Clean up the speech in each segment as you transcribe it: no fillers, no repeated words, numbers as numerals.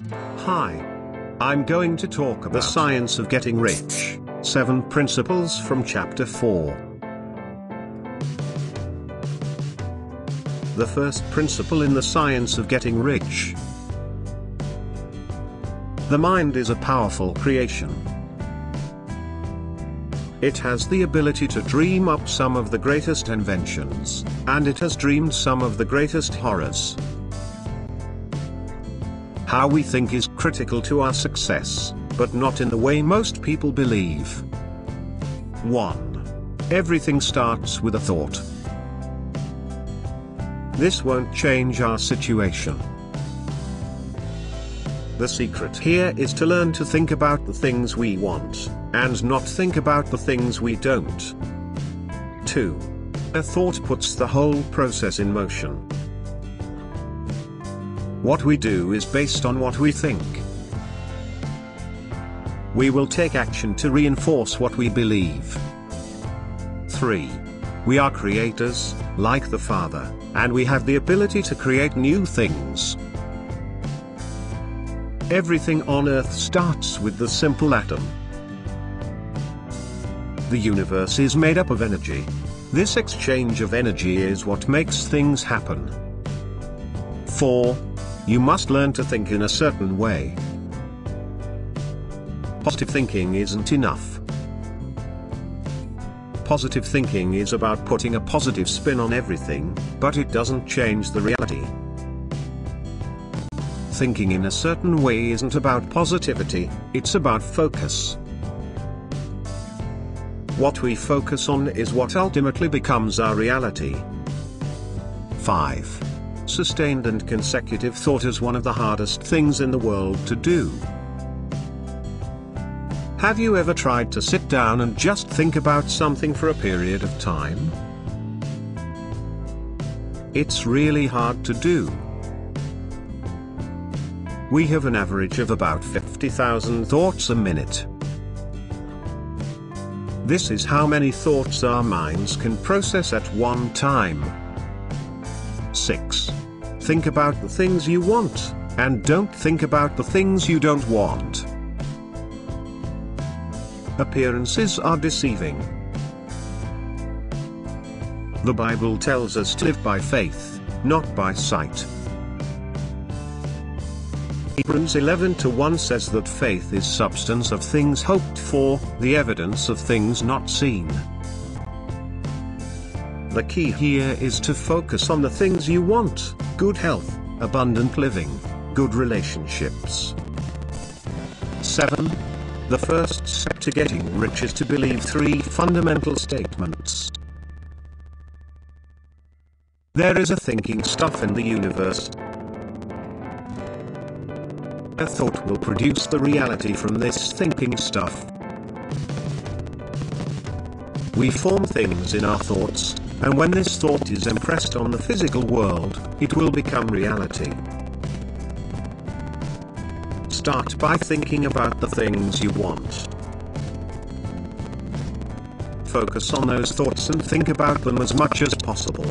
Hi. I'm going to talk about the science of getting rich, 7 principles from chapter 4. The first principle in the science of getting rich. The mind is a powerful creation. It has the ability to dream up some of the greatest inventions, and it has dreamed some of the greatest horrors. How we think is critical to our success, but not in the way most people believe. 1. Everything starts with a thought. This won't change our situation. The secret here is to learn to think about the things we want, and not think about the things we don't. 2. A thought puts the whole process in motion. What we do is based on what we think. We will take action to reinforce what we believe. 3. We are creators, like the Father, and we have the ability to create new things. Everything on Earth starts with the simple atom. The universe is made up of energy. This exchange of energy is what makes things happen. 4. You must learn to think in a certain way. Positive thinking isn't enough. Positive thinking is about putting a positive spin on everything, but it doesn't change the reality. Thinking in a certain way isn't about positivity, it's about focus. What we focus on is what ultimately becomes our reality. 5. Sustained and consecutive thought is one of the hardest things in the world to do. Have you ever tried to sit down and just think about something for a period of time? It's really hard to do. We have an average of about 50,000 thoughts a minute. This is how many thoughts our minds can process at one time. 6. Think about the things you want, and don't think about the things you don't want. Appearances are deceiving. The Bible tells us to live by faith, not by sight. Hebrews 11:1 says that faith is substance of things hoped for, the evidence of things not seen. The key here is to focus on the things you want: good health, abundant living, good relationships. 7. The first step to getting rich is to believe 3 fundamental statements. There is a thinking stuff in the universe. A thought will produce the reality from this thinking stuff. We form things in our thoughts, and when this thought is impressed on the physical world, it will become reality. Start by thinking about the things you want. Focus on those thoughts and think about them as much as possible.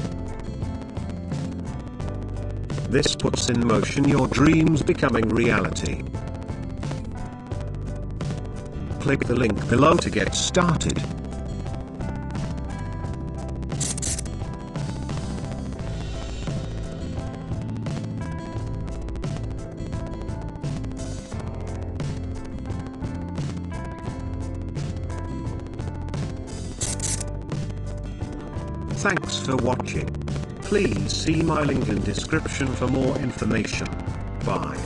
This puts in motion your dreams becoming reality. Click the link below to get started. Thanks for watching. Please see my link in description for more information. Bye.